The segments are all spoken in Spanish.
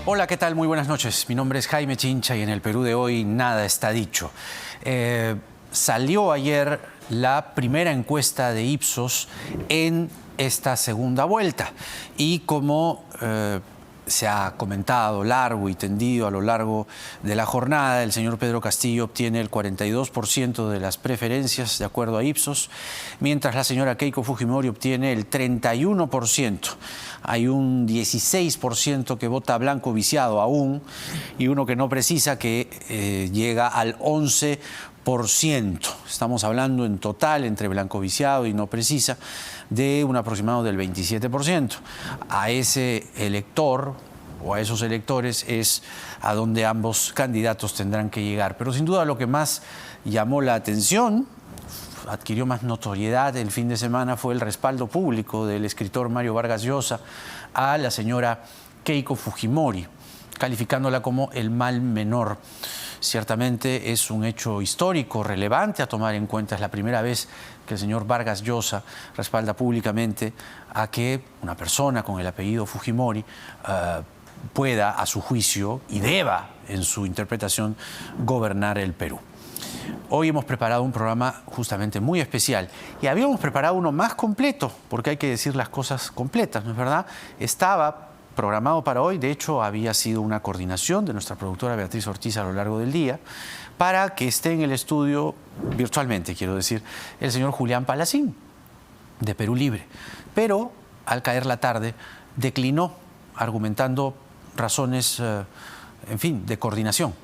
Hola, ¿qué tal? Muy buenas noches. Mi nombre es Jaime Chincha y en el Perú de hoy nada está dicho. Salió ayer la primera encuesta de Ipsos en esta segunda vuelta y como se ha comentado largo y tendido a lo largo de la jornada, el señor Pedro Castillo obtiene el 42% de las preferencias de acuerdo a Ipsos, mientras la señora Keiko Fujimori obtiene el 31%. Hay un 16% que vota blanco viciado aún y uno que no precisa que llega al 11%. Estamos hablando en total entre blanco viciado y no precisa de un aproximado del 27%. A ese elector o a esos electores es a donde ambos candidatos tendrán que llegar. Pero sin duda lo que más llamó la atención, adquirió más notoriedad el fin de semana, fue el respaldo público del escritor Mario Vargas Llosa a la señora Keiko Fujimori, calificándola como el mal menor. Ciertamente es un hecho histórico, relevante a tomar en cuenta. Es la primera vez que el señor Vargas Llosa respalda públicamente a que una persona con el apellido Fujimori pueda, a su juicio, y deba, en su interpretación, gobernar el Perú. Hoy hemos preparado un programa justamente muy especial y habíamos preparado uno más completo, porque hay que decir las cosas completas, ¿no es verdad? Estaba programado para hoy, de hecho había sido una coordinación de nuestra productora Beatriz Ortiz a lo largo del día, para que esté en el estudio, virtualmente quiero decir, el señor Julián Palacín, de Perú Libre. Pero al caer la tarde declinó, argumentando razones, en fin, de coordinación,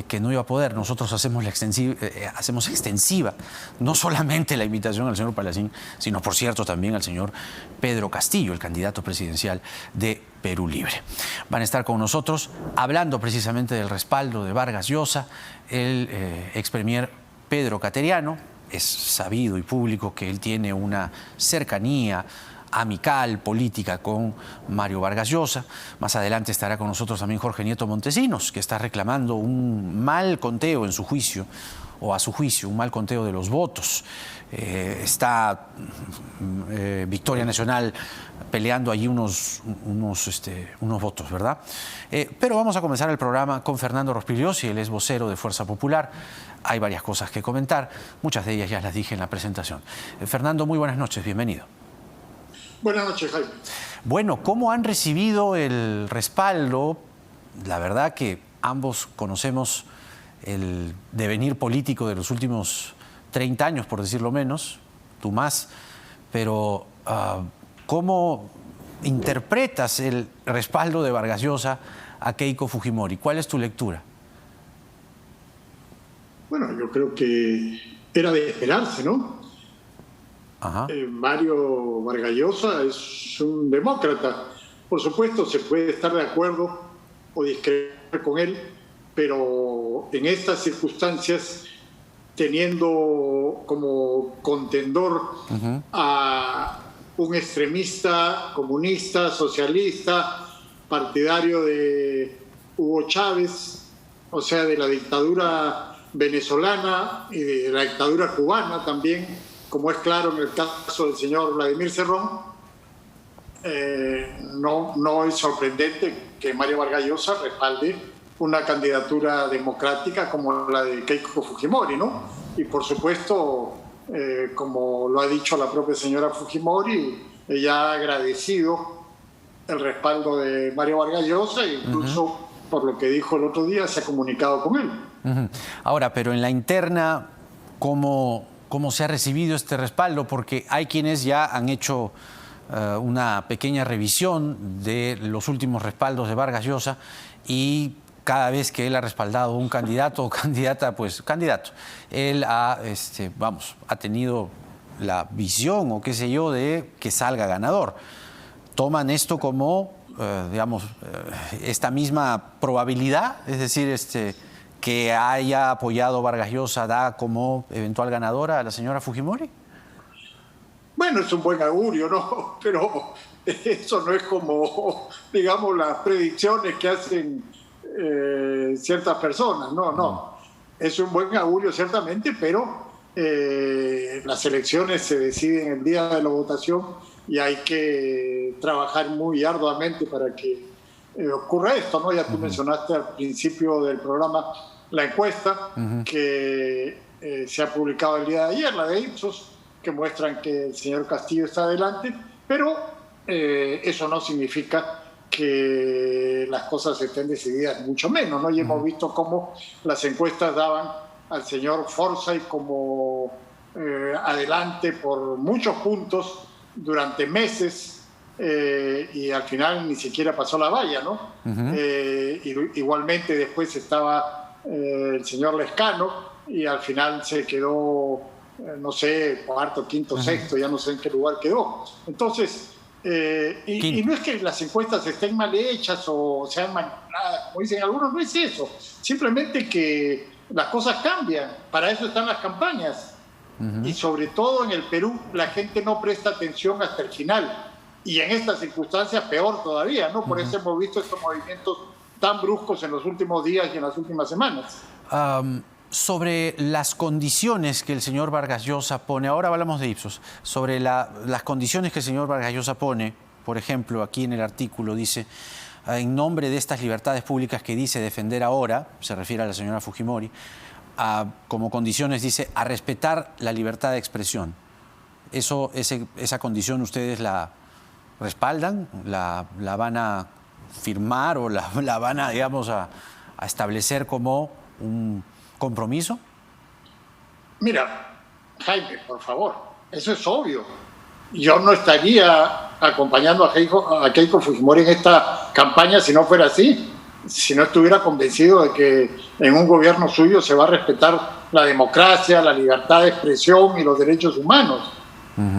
que no iba a poder. Nosotros hacemos extensiva no solamente la invitación al señor Palacín, sino, por cierto, también al señor Pedro Castillo, el candidato presidencial de Perú Libre. Van a estar con nosotros hablando precisamente del respaldo de Vargas Llosa, el expremier Pedro Cateriano. Es sabido y público que él tiene una cercanía amical, política con Mario Vargas Llosa. Más adelante estará con nosotros también Jorge Nieto Montesinos, que está reclamando un mal conteo en su juicio, o a su juicio, un mal conteo de los votos. Está Victoria Nacional peleando allí unos votos, ¿verdad? Pero vamos a comenzar el programa con Fernando Rospigliosi, él es vocero de Fuerza Popular. Hay varias cosas que comentar, muchas de ellas ya las dije en la presentación. Fernando, muy buenas noches, bienvenido. Buenas noches, Jaime. Bueno, ¿cómo han recibido el respaldo? La verdad que ambos conocemos el devenir político de los últimos 30 años, por decirlo menos, tú más, pero ¿cómo interpretas el respaldo de Vargas Llosa a Keiko Fujimori? ¿Cuál es tu lectura? Bueno, yo creo que era de esperarse, ¿no? Mario Vargas Llosa es un demócrata. Por supuesto, se puede estar de acuerdo o discrepar con él, pero en estas circunstancias, teniendo como contendor a un extremista, comunista, socialista, partidario de Hugo Chávez, o sea, de la dictadura venezolana y de la dictadura cubana también, como es claro en el caso del señor Vladimir Cerrón, no es sorprendente que Mario Vargas Llosa respalde una candidatura democrática como la de Keiko Fujimori, ¿no? Y por supuesto, como lo ha dicho la propia señora Fujimori, ella ha agradecido el respaldo de Mario Vargas Llosa e incluso, por lo que dijo el otro día, se ha comunicado con él. Ahora, pero en la interna, ¿cómo se ha recibido este respaldo? Porque hay quienes ya han hecho una pequeña revisión de los últimos respaldos de Vargas Llosa y cada vez que él ha respaldado un candidato o candidata, pues candidato, él ha tenido la visión o qué sé yo de que salga ganador. Toman esto como, esta misma probabilidad, es decir, que haya apoyado Vargas Llosa da como eventual ganadora a la señora Fujimori? Bueno, es un buen augurio, ¿no? Pero eso no es como, digamos, las predicciones que hacen ciertas personas, no. Es un buen augurio ciertamente, pero las elecciones se deciden el día de la votación y hay que trabajar muy arduamente para que ocurra esto, ¿no? Ya tú mencionaste al principio del programa la encuesta que se ha publicado el día de ayer, la de Ipsos, que muestran que el señor Castillo está adelante, pero eso no significa que las cosas estén decididas, mucho menos, ¿no? Y hemos visto cómo las encuestas daban al señor Forsyth como adelante por muchos puntos durante meses, y al final ni siquiera pasó la valla, ¿no? Igualmente después estaba el señor Lescano y al final se quedó, no sé, cuarto, quinto, sexto, ya no sé en qué lugar quedó. Entonces, y no es que las encuestas estén mal hechas o sean manipuladas, como dicen algunos, no es eso. Simplemente que las cosas cambian, para eso están las campañas. Y sobre todo en el Perú la gente no presta atención hasta el final. Y en estas circunstancias peor todavía, ¿no? Por eso hemos visto estos movimientos tan bruscos en los últimos días y en las últimas semanas. Sobre las condiciones que el señor Vargas Llosa pone, ahora hablamos de Ipsos, sobre las condiciones que el señor Vargas Llosa pone, por ejemplo, aquí en el artículo dice, en nombre de estas libertades públicas que dice defender ahora, se refiere a la señora Fujimori, como condiciones dice, a respetar la libertad de expresión. ¿Esa condición ustedes la respaldan? ¿La van a firmar o la van a, digamos, a establecer como un compromiso? Mira, Jaime, por favor, eso es obvio. Yo no estaría acompañando a Keiko Fujimori en esta campaña si no fuera así, si no estuviera convencido de que en un gobierno suyo se va a respetar la democracia, la libertad de expresión y los derechos humanos.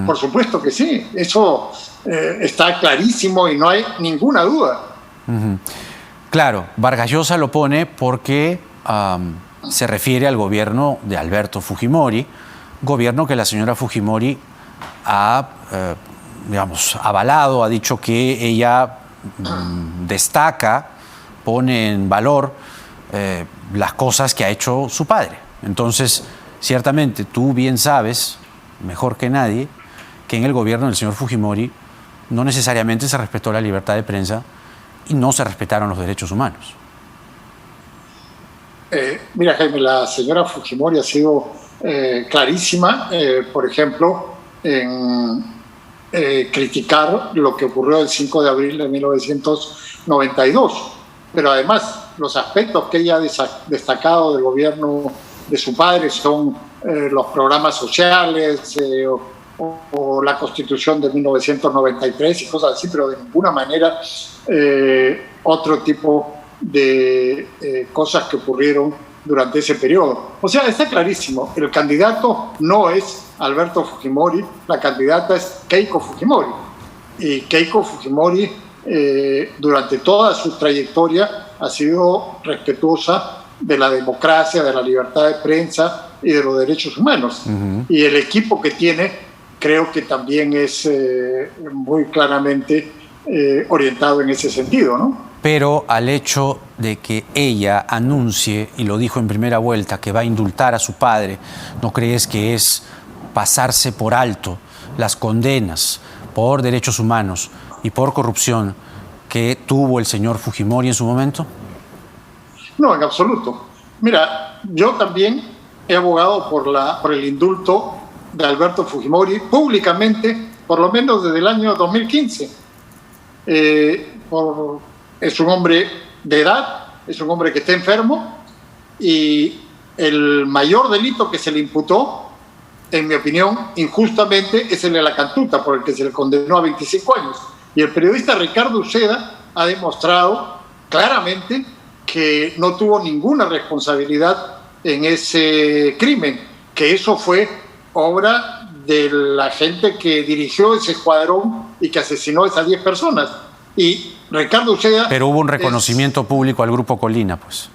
Por supuesto que sí, eso está clarísimo y no hay ninguna duda. Claro, Vargas Llosa lo pone porque se refiere al gobierno de Alberto Fujimori, gobierno que la señora Fujimori ha, digamos, avalado, ha dicho que ella destaca, pone en valor las cosas que ha hecho su padre. Entonces, ciertamente, tú bien sabes, mejor que nadie, que en el gobierno del señor Fujimori no necesariamente se respetó la libertad de prensa y no se respetaron los derechos humanos. Mira, Jaime, la señora Fujimori ha sido clarísima, por ejemplo, en criticar lo que ocurrió el 5 de abril de 1992. Pero además, los aspectos que ella ha destacado del gobierno de su padre son los programas sociales o la Constitución de 1993 y cosas así, pero de ninguna manera otro tipo de cosas que ocurrieron durante ese periodo. O sea, está clarísimo, el candidato no es Alberto Fujimori, la candidata es Keiko Fujimori. Y Keiko Fujimori, durante toda su trayectoria, ha sido respetuosa de la democracia, de la libertad de prensa y de los derechos humanos. Y el equipo que tiene, creo que también es muy claramente orientado en ese sentido, ¿no? Pero al hecho de que ella anuncie, y lo dijo en primera vuelta, que va a indultar a su padre, ¿no crees que es pasarse por alto las condenas por derechos humanos y por corrupción que tuvo el señor Fujimori en su momento? No, en absoluto. Mira, yo también he abogado por el indulto de Alberto Fujimori públicamente, por lo menos desde el año 2015. Es un hombre de edad, es un hombre que está enfermo y el mayor delito que se le imputó, en mi opinión, injustamente, es el de la cantuta, por el que se le condenó a 25 años. Y el periodista Ricardo Uceda ha demostrado claramente que no tuvo ninguna responsabilidad en ese crimen, que eso fue obra de la gente que dirigió ese escuadrón y que asesinó a esas 10 personas. Y Ricardo Uceda... Pero hubo un reconocimiento público al Grupo Colina, pues.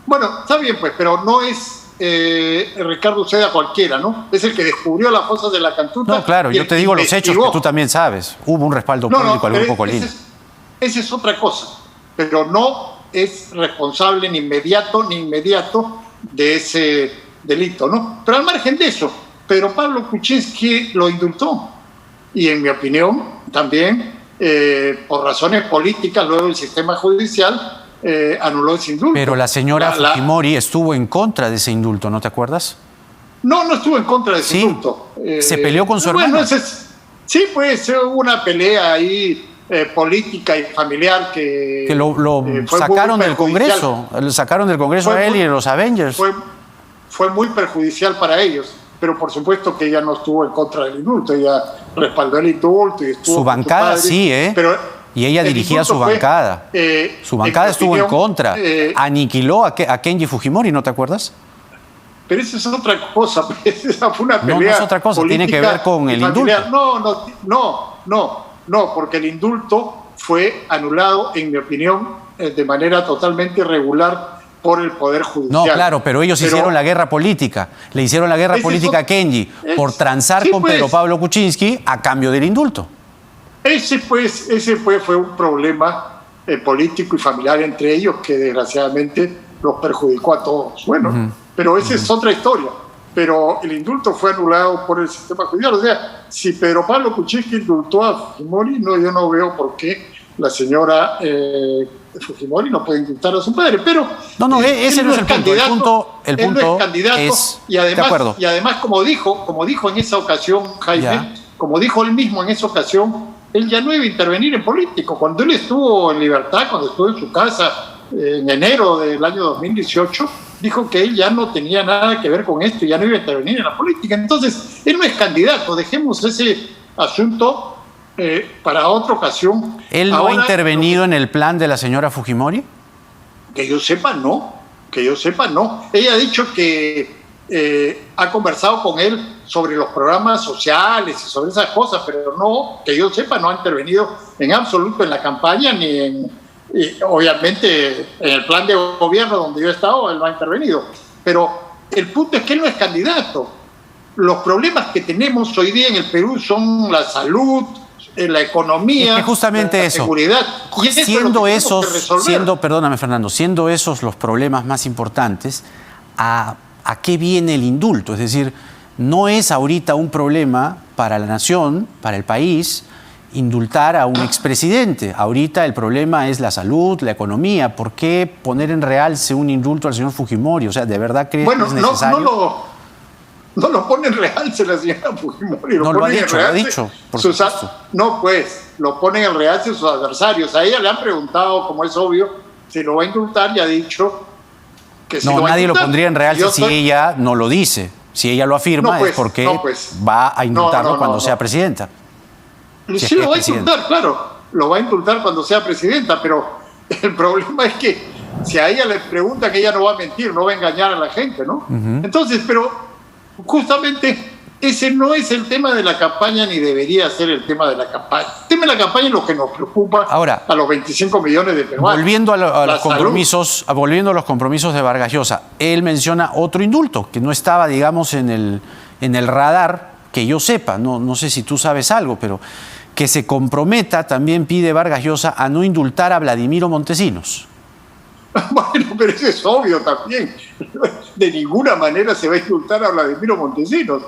Bueno, está bien, pues, pero no es Ricardo Uceda cualquiera, ¿no? Es el que descubrió las fosas de la cantuta. No, claro, yo te digo los hechos que tú también sabes. Hubo un respaldo público al Grupo Colina. Esa es otra cosa, pero no es responsable ni inmediato de ese delito, ¿no? Pero al margen de eso, Pedro Pablo Kuczynski lo indultó. Y en mi opinión, también por razones políticas, luego el sistema judicial anuló ese indulto. Pero la señora Fujimori estuvo en contra de ese indulto, ¿no te acuerdas? No estuvo en contra de ese indulto. Se peleó con su hermano. Sí, pues hubo una pelea ahí política y familiar que lo sacaron del Congreso. Lo sacaron del Congreso a él y a los Avengers. Fue muy perjudicial para ellos. Pero por supuesto que ella no estuvo en contra del indulto. Ella respaldó el indulto y estuvo su bancada, sí, Pero y ella dirigía su bancada. Su bancada estuvo en contra. Aniquiló a Kenji Fujimori, ¿no te acuerdas? Pero esa es otra cosa. Esa fue una pelea. No es otra cosa. Tiene que ver con el indulto. No, porque el indulto fue anulado, en mi opinión, de manera totalmente irregular por el Poder Judicial. No, claro, pero ellos hicieron la guerra política. Le hicieron la guerra política a Kenji por transar con Pedro Pablo Kuczynski a cambio del indulto. Ese fue un problema político y familiar entre ellos que desgraciadamente los perjudicó a todos. Bueno, pero esa es otra historia. Pero el indulto fue anulado por el sistema judicial. O sea, si Pedro Pablo Kuczynski indultó a Fujimori, yo no veo por qué la señora Fujimori no puede indultar a su padre. Pero ese no es el punto. El punto es y además, como dijo en esa ocasión, Jaime, como dijo él mismo en esa ocasión, él ya no iba a intervenir en político. Cuando él estuvo en libertad, cuando estuvo en su casa en enero del año 2018, dijo que él ya no tenía nada que ver con esto y ya no iba a intervenir en la política. Entonces, él no es candidato. Dejemos ese asunto para otra ocasión. ¿Él no ha intervenido en el plan de la señora Fujimori? Que yo sepa, no. Ella ha dicho que ha conversado con él sobre los programas sociales y sobre esas cosas, pero no, que yo sepa, no ha intervenido en absoluto en la campaña ni obviamente en el plan de gobierno donde yo he estado, él no ha intervenido. Pero el punto es que él no es candidato. Los problemas que tenemos hoy día en el Perú son la salud, la economía, es que justamente la seguridad. Perdóname, Fernando, siendo esos los problemas más importantes, ¿a qué viene el indulto? Es decir, no es ahorita un problema para la nación, para el país, indultar a un expresidente. Ahorita el problema es la salud, la economía. ¿Por qué poner en realce un indulto al señor Fujimori? O sea, ¿de verdad crees que es necesario? No lo pone en realce la señora Fujimori. No lo ha dicho, por supuesto. No, pues, lo pone en realce sus adversarios. A ella le han preguntado, como es obvio, si lo va a indultar y ha dicho que sí lo va a indultar. Nadie lo pondría en realce si ella no lo dice. Si ella lo afirma es porque va a indultarlo cuando sea presidenta. Sí, lo va a indultar, claro. Lo va a indultar cuando sea presidenta, pero el problema es que si a ella le preguntan, que ella no va a mentir, no va a engañar a la gente, ¿no? Entonces, pero justamente ese no es el tema de la campaña, ni debería ser el tema de la campaña. El tema de la campaña es lo que nos preocupa ahora, a los 25 millones de peruanos. Volviendo a los compromisos de Vargas Llosa, él menciona otro indulto que no estaba, digamos, en el radar, que yo sepa, no sé si tú sabes algo, pero que se comprometa, también pide Vargas Llosa, a no indultar a Vladimiro Montesinos. Bueno, pero eso es obvio también. De ninguna manera se va a indultar a Vladimiro Montesinos.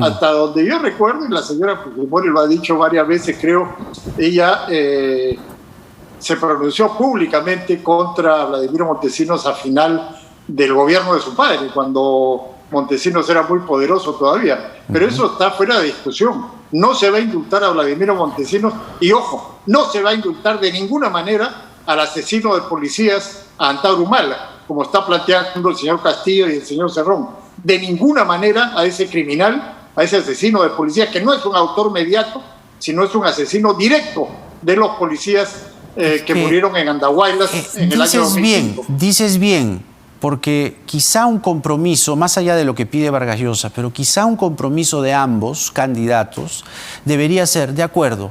Hasta donde yo recuerdo, y la señora Fujimori lo ha dicho varias veces, creo, ella se pronunció públicamente contra Vladimiro Montesinos a final del gobierno de su padre, cuando Montesinos era muy poderoso todavía. Pero eso está fuera de discusión. No se va a indultar a Vladimiro Montesinos y, ojo, no se va a indultar de ninguna manera al asesino de policías, a Antauro Humala, como está planteando el señor Castillo y el señor Cerrón. De ninguna manera a ese criminal, a ese asesino de policías, que no es un autor mediato, sino es un asesino directo de los policías que murieron en Andahuaylas en el año 2005. Dices bien, porque quizá un compromiso, más allá de lo que pide Vargas Llosa, pero quizá un compromiso de ambos candidatos debería ser, de acuerdo,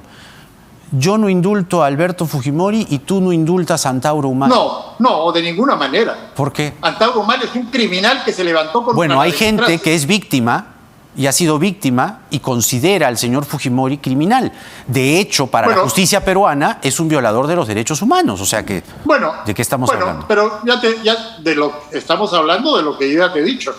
yo no indulto a Alberto Fujimori y tú no indultas a Antauro Humala. No, de ninguna manera. ¿Por qué? Antauro Humala es un criminal que se levantó con... Bueno, hay gente que es víctima y ha sido víctima y considera al señor Fujimori criminal. De hecho, para la justicia peruana es un violador de los derechos humanos. O sea que, ¿de qué estamos hablando? Pero estamos hablando de lo que yo ya te he dicho.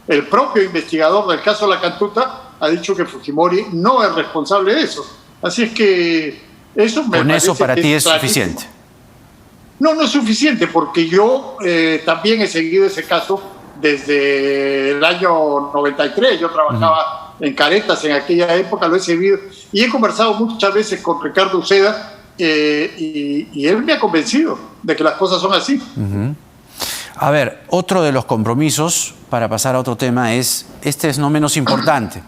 El propio investigador del caso La Cantuta ha dicho que Fujimori no es responsable de eso. Así es que Eso me ¿Con eso parece para que ti es clarísimo. suficiente? No, no es suficiente, porque yo también he seguido ese caso desde el año 93. Yo trabajaba en Caretas en aquella época, lo he seguido y he conversado muchas veces con Ricardo Uceda y él me ha convencido de que las cosas son así. A ver, otro de los compromisos, para pasar a otro tema, este es no menos importante,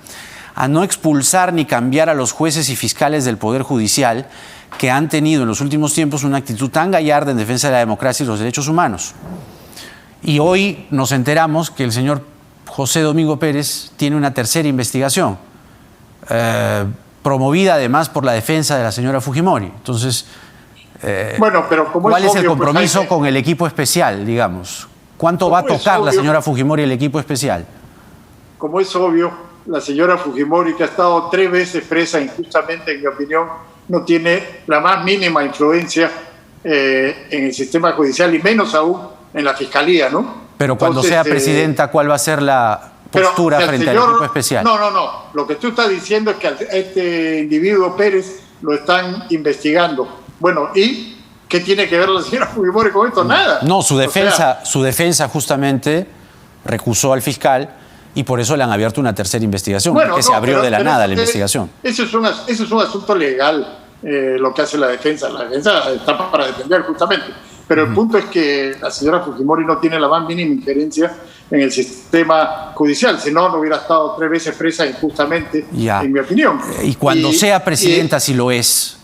a no expulsar ni cambiar a los jueces y fiscales del Poder Judicial que han tenido en los últimos tiempos una actitud tan gallarda en defensa de la democracia y los derechos humanos. Y hoy nos enteramos que el señor José Domingo Pérez tiene una tercera investigación, promovida además por la defensa de la señora Fujimori. Entonces, bueno, pero como ¿cuál es el obvio, compromiso pues, con el equipo especial, digamos? ¿Cuánto va a Como es tocar la obvio. señora Fujimori el equipo especial? como es obvio, la señora Fujimori, que ha estado 3 veces presa injustamente, en mi opinión, no tiene la más mínima influencia en el sistema judicial y menos aún en la fiscalía, ¿no? Pero cuando Entonces, sea presidenta, ¿cuál va a ser la postura pero, frente señor, al equipo especial? No. Lo que tú estás diciendo es que a este individuo Pérez lo están investigando. Bueno, ¿y qué tiene que ver la señora Fujimori con esto? Nada. No, su O defensa justamente recusó al fiscal y por eso le han abierto una tercera investigación, que se abrió pero- de la pero nada eso la investigación. Eso es un asunto legal, lo que hace la defensa. La defensa está para defender justamente. Pero el punto es que la señora Fujimori no tiene la más mínima injerencia en el sistema judicial, si no, no hubiera estado 3 veces presa injustamente, Ya. en mi opinión. Y cuando sea presidenta, si lo es,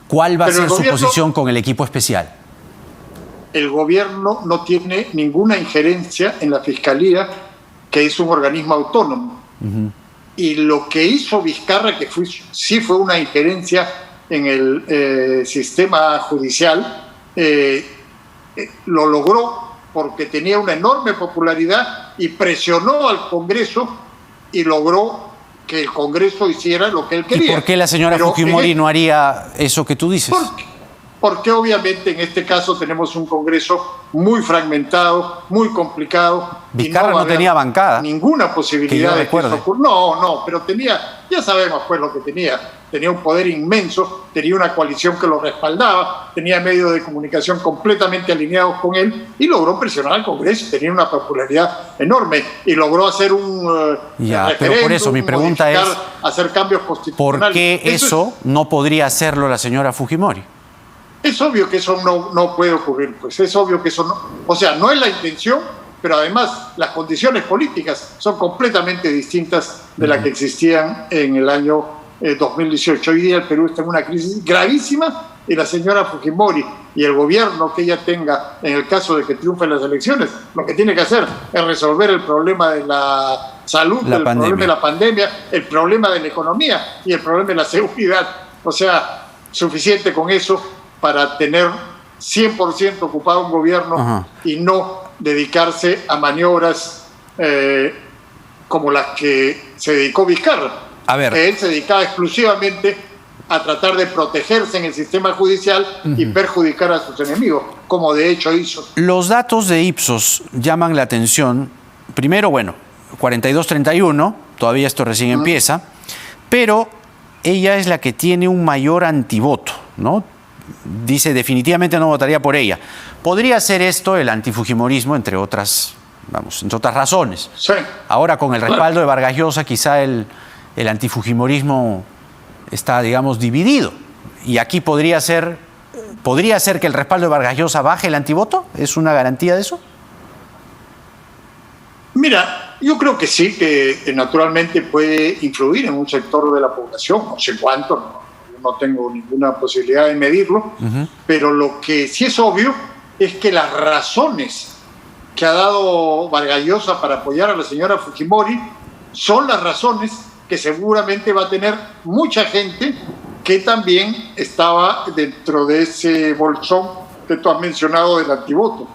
¿cuál va a Pero ser el su gobierno- posición con el equipo especial? El gobierno no tiene ninguna injerencia en la fiscalía, que es un organismo autónomo. Y lo que hizo Vizcarra, que sí fue una injerencia en el sistema judicial, lo logró porque tenía una enorme popularidad y presionó al Congreso y logró que el Congreso hiciera lo que él quería. ¿Y por qué la señora Pero Fujimori no haría eso que tú dices? Porque obviamente en este caso tenemos un Congreso muy fragmentado, muy complicado. Vizcarra y no tenía bancada, ninguna posibilidad que yo de que recuerde. eso ocurra. No, pero ya sabemos pues lo que tenía. Tenía un poder inmenso, tenía una coalición que lo respaldaba, tenía medios de comunicación completamente alineados con él y logró presionar al Congreso. Tenía una popularidad enorme y logró hacer un Ya, pero referéndum, por eso mi pregunta es, hacer cambios constitucionales. ¿por qué eso no podría hacerlo la señora Fujimori? Es obvio que eso no puede ocurrir, pues es obvio que eso no, o sea, no es la intención, pero además las condiciones políticas son completamente distintas de las que existían en el año 2018. Hoy día el Perú está en una crisis gravísima y la señora Fujimori y el gobierno que ella tenga, en el caso de que triunfen las elecciones, lo que tiene que hacer es resolver el problema de la salud, el problema de la pandemia, el problema de la economía y el problema de la seguridad. O sea, suficiente con eso para tener 100% ocupado un gobierno y no dedicarse a maniobras como las que se dedicó Vizcarra. A ver. Él se dedicaba exclusivamente a tratar de protegerse en el sistema judicial y perjudicar a sus enemigos, como de hecho hizo. Los datos de Ipsos llaman la atención. Primero, bueno, 42-31, todavía esto recién empieza, pero ella es la que tiene un mayor antivoto, ¿no? Dice, definitivamente no votaría por ella. ¿Podría ser esto el antifujimorismo, entre otras razones? Sí. Ahora, con el respaldo de Vargas Llosa, quizá el antifujimorismo está, digamos, dividido. Y aquí podría ser que el respaldo de Vargas Llosa baje el antivoto. ¿Es una garantía de eso? Mira, yo creo que sí, que naturalmente puede influir en un sector de la población, no sé cuánto, no tengo ninguna posibilidad de medirlo, pero lo que sí es obvio es que las razones que ha dado Vargas Llosa para apoyar a la señora Fujimori son las razones que seguramente va a tener mucha gente que también estaba dentro de ese bolsón que tú has mencionado del antivoto.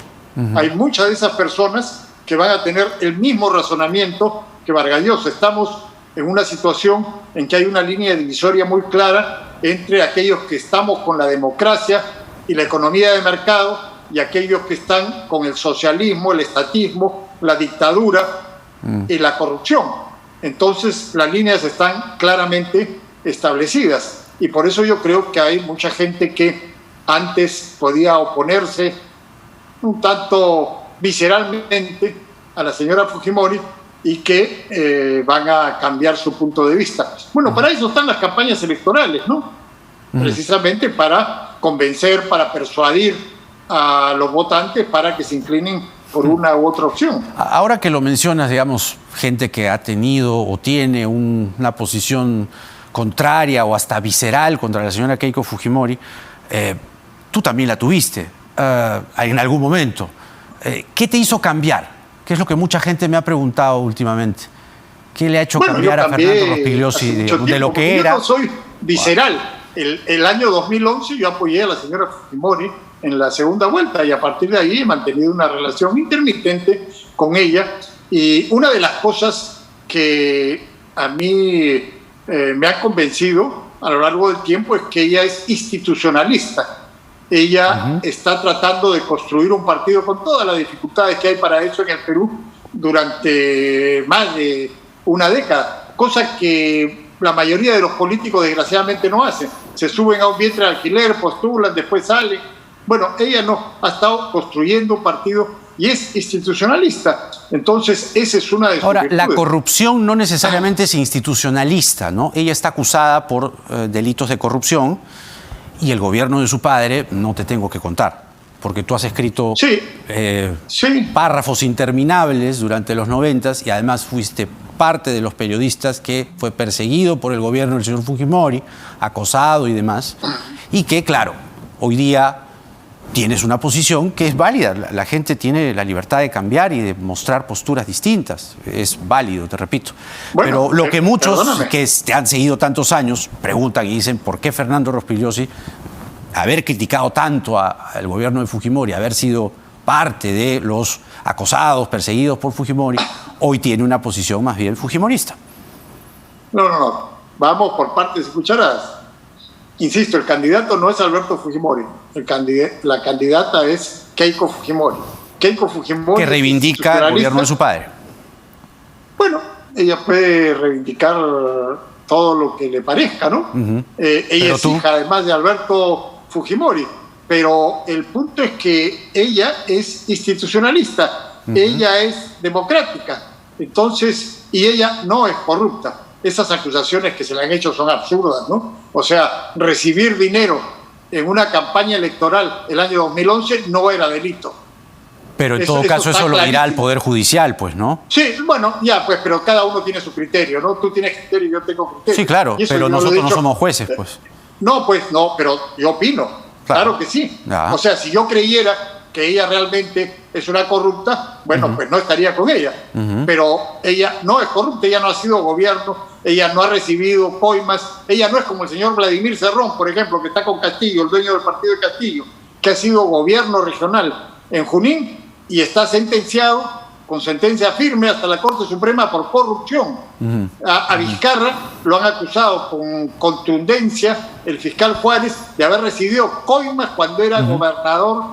Hay muchas de esas personas que van a tener el mismo razonamiento que Vargas Llosa. Estamos en una situación en que hay una línea divisoria muy clara entre aquellos que estamos con la democracia y la economía de mercado y aquellos que están con el socialismo, el estatismo, la dictadura y la corrupción. Entonces las líneas están claramente establecidas. y por eso yo creo que hay mucha gente que antes podía oponerse un tanto visceralmente a la señora Fujimori y que van a cambiar su punto de vista. Bueno, para eso están las campañas electorales, ¿no? Precisamente para convencer, para persuadir a los votantes para que se inclinen por una u otra opción. Ahora que lo mencionas, digamos, gente que ha tenido o tiene una posición contraria o hasta visceral contra la señora Keiko Fujimori, tú también la tuviste en algún momento. ¿Qué te hizo cambiar? ¿Qué es lo que mucha gente me ha preguntado últimamente? ¿Qué le ha hecho cambiar a Fernando Rospigliosi de lo que era? Yo no soy visceral. El año 2011 yo apoyé a la señora Fujimori en la segunda vuelta y a partir de ahí he mantenido una relación intermitente con ella. Y una de las cosas que a mí me ha convencido a lo largo del tiempo es que ella es institucionalista. Ella está tratando de construir un partido con todas las dificultades que hay para eso en el Perú durante más de una década, cosa que la mayoría de los políticos desgraciadamente no hacen. Se suben a un vientre de alquiler, postulan, después salen. Bueno, ella no, ha estado construyendo un partido y es institucionalista. Entonces, esa es una de sus virtudes. La corrupción no necesariamente es institucionalista, ¿no? Ella está acusada por delitos de corrupción y el gobierno de su padre, no te tengo que contar, porque tú has escrito párrafos interminables durante los 90s y además fuiste parte de los periodistas que fue perseguido por el gobierno del señor Fujimori, acosado y demás, y que, claro, hoy día tienes una posición que es válida. La gente tiene la libertad de cambiar y de mostrar posturas distintas. Es válido, te repito. Bueno, pero lo que muchos que te han seguido tantos años preguntan y dicen, ¿por qué Fernando Rospigliosi, haber criticado tanto al gobierno de Fujimori, haber sido parte de los acosados, perseguidos por Fujimori, hoy tiene una posición más bien fujimorista? No. Vamos por partes escucharadas. Insisto, el candidato no es Alberto Fujimori. La candidata es Keiko Fujimori. Keiko Fujimori, que reivindica el gobierno de su padre. Bueno, ella puede reivindicar todo lo que le parezca, ¿no? Ella es hija además de Alberto Fujimori. Pero el punto es que ella es institucionalista, ella es democrática. Entonces, y ella no es corrupta. Esas acusaciones que se le han hecho son absurdas, ¿no? O sea, recibir dinero en una campaña electoral el año 2011 no era delito. Pero en todo caso eso lo dirá el Poder Judicial, pues, ¿no? Sí, bueno, ya, pues, pero cada uno tiene su criterio, ¿no? Tú tienes criterio y yo tengo criterio. Sí, claro, pero nosotros no somos jueces, pues. No, pues no, pero yo opino. Claro que sí. O sea, si yo creyera que ella realmente es una corrupta, bueno, pues no estaría con ella. Pero ella no es corrupta, ella no ha sido gobierno, ella no ha recibido coimas, ella no es como el señor Vladimir Cerrón, por ejemplo, que está con Castillo, el dueño del partido de Castillo, que ha sido gobierno regional en Junín y está sentenciado con sentencia firme hasta la Corte Suprema por corrupción. A Vizcarra lo han acusado con contundencia el fiscal Juárez de haber recibido coimas cuando era gobernador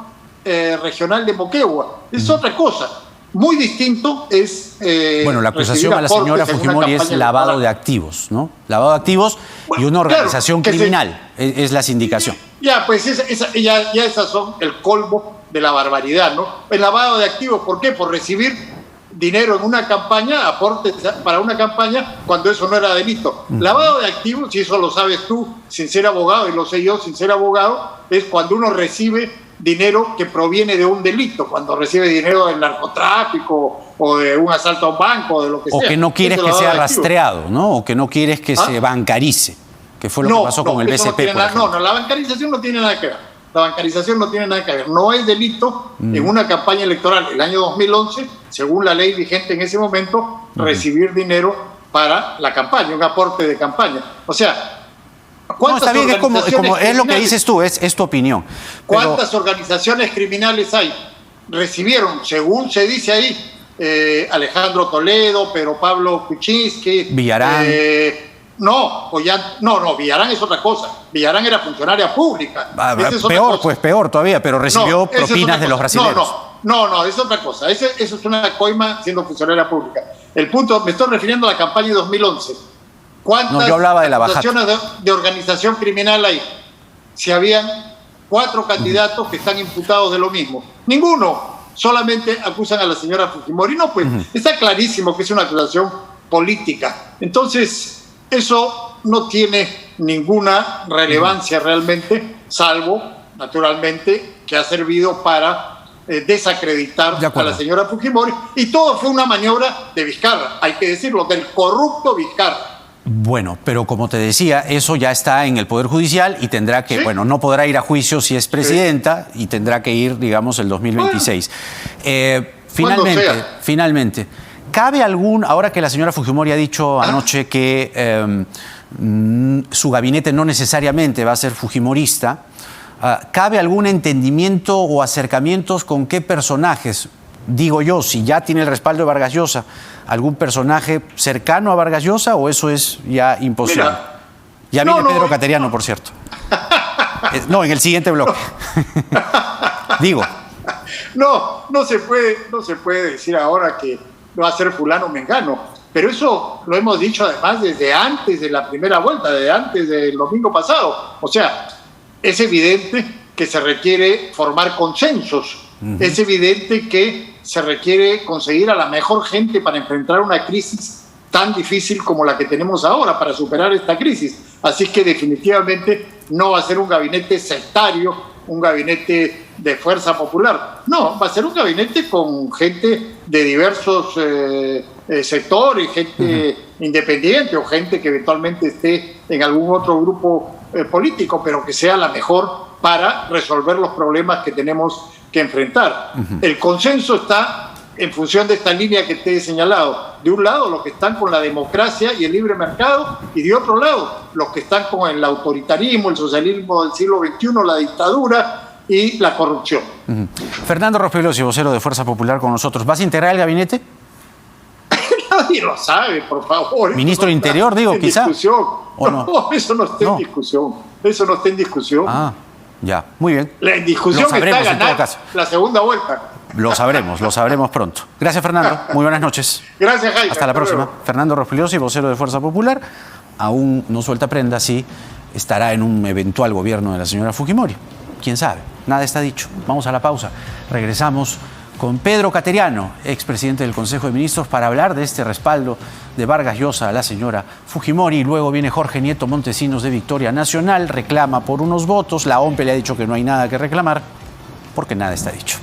regional de Moquegua. Es otra cosa. Muy distinto es... bueno, la acusación a la señora Fujimori es lavado de activos, ¿no? Lavado de activos y una organización criminal es la sindicación. Ya, pues ya esas son el colmo de la barbaridad, ¿no? El lavado de activos, ¿por qué? Por recibir dinero en una campaña, aportes para una campaña, cuando eso no era delito. Lavado de activos, y eso lo sabes tú, sin ser abogado, y lo sé yo, sin ser abogado, es cuando uno recibe dinero que proviene de un delito, cuando recibe dinero del narcotráfico o de un asalto a un banco, o de lo que sea. O que no quieres que sea rastreado, ¿no? O que no quieres que se bancarice, que fue lo que pasó con el BCP. No, la bancarización no tiene nada que ver. La bancarización no tiene nada que ver. No es delito en una campaña electoral el año 2011, según la ley vigente en ese momento, recibir dinero para la campaña, un aporte de campaña. O sea, no, está bien, es lo que dices tú, es tu opinión. ¿Cuántas organizaciones criminales hay? Recibieron, según se dice ahí, Alejandro Toledo, Pedro Pablo Kuczynski, Villarán. No, Villarán es otra cosa. Villarán era funcionaria pública. Peor todavía, pero recibió propinas de los brasileños. No, es otra cosa. Eso es una coima siendo funcionaria pública. El punto, me estoy refiriendo a la campaña de 2011. ¿Cuántas No, yo hablaba de la bajada. acusaciones de organización criminal hay? Si habían 4 candidatos que están imputados de lo mismo. Ninguno. Solamente acusan a la señora Fujimori. No, pues está clarísimo que es una acusación política. Entonces, eso no tiene ninguna relevancia realmente, salvo, naturalmente, que ha servido para desacreditar a la señora Fujimori. Y todo fue una maniobra de Vizcarra, hay que decirlo, del corrupto Vizcarra. Bueno, pero como te decía, eso ya está en el Poder Judicial y tendrá que, bueno, no podrá ir a juicio si es presidenta y tendrá que ir, digamos, el 2026. Finalmente, ¿cabe ahora que la señora Fujimori ha dicho anoche que su gabinete no necesariamente va a ser fujimorista, ¿cabe algún entendimiento o acercamientos con qué personajes? Digo yo, si ya tiene el respaldo de Vargas Llosa, ¿algún personaje cercano a Vargas Llosa o eso es ya imposible? Mira, ya viene Pedro Cateriano, por cierto. No, en el siguiente bloque. Digo. No se puede decir ahora que va a ser fulano o mengano, pero eso lo hemos dicho además desde antes de la primera vuelta, desde antes del domingo pasado. O sea, es evidente que se requiere formar consensos. Es evidente que se requiere conseguir a la mejor gente para enfrentar una crisis tan difícil como la que tenemos ahora, para superar esta crisis. Así que definitivamente no va a ser un gabinete sectario, un gabinete de fuerza popular. No, va a ser un gabinete con gente de diversos sectores, gente independiente o gente que eventualmente esté en algún otro grupo político, pero que sea la mejor para resolver los problemas que tenemos que enfrentar. El consenso está en función de esta línea que te he señalado. De un lado, los que están con la democracia y el libre mercado, y de otro lado, los que están con el autoritarismo, el socialismo del siglo XXI, la dictadura y la corrupción. Fernando Rospigliosi, vocero de Fuerza Popular, con nosotros. ¿Vas a integrar el gabinete? Nadie lo sabe, por favor. Ministro del Interior, digo, quizá. ¿O no? Eso no está en discusión. Eso no está en discusión. Ah, ya, muy bien. La discusión que está ganar la segunda vuelta. Lo sabremos pronto. Gracias, Fernando. Muy buenas noches. Gracias, Jaime. Hasta la próxima. Fernando Rospigliosi, vocero de Fuerza Popular. Aún no suelta prenda si estará en un eventual gobierno de la señora Fujimori. ¿Quién sabe? Nada está dicho. Vamos a la pausa. Regresamos con Pedro Cateriano, expresidente del Consejo de Ministros, para hablar de este respaldo de Vargas Llosa a la señora Fujimori. Y luego viene Jorge Nieto Montesinos de Victoria Nacional, reclama por unos votos. La OMPE le ha dicho que no hay nada que reclamar porque nada está dicho.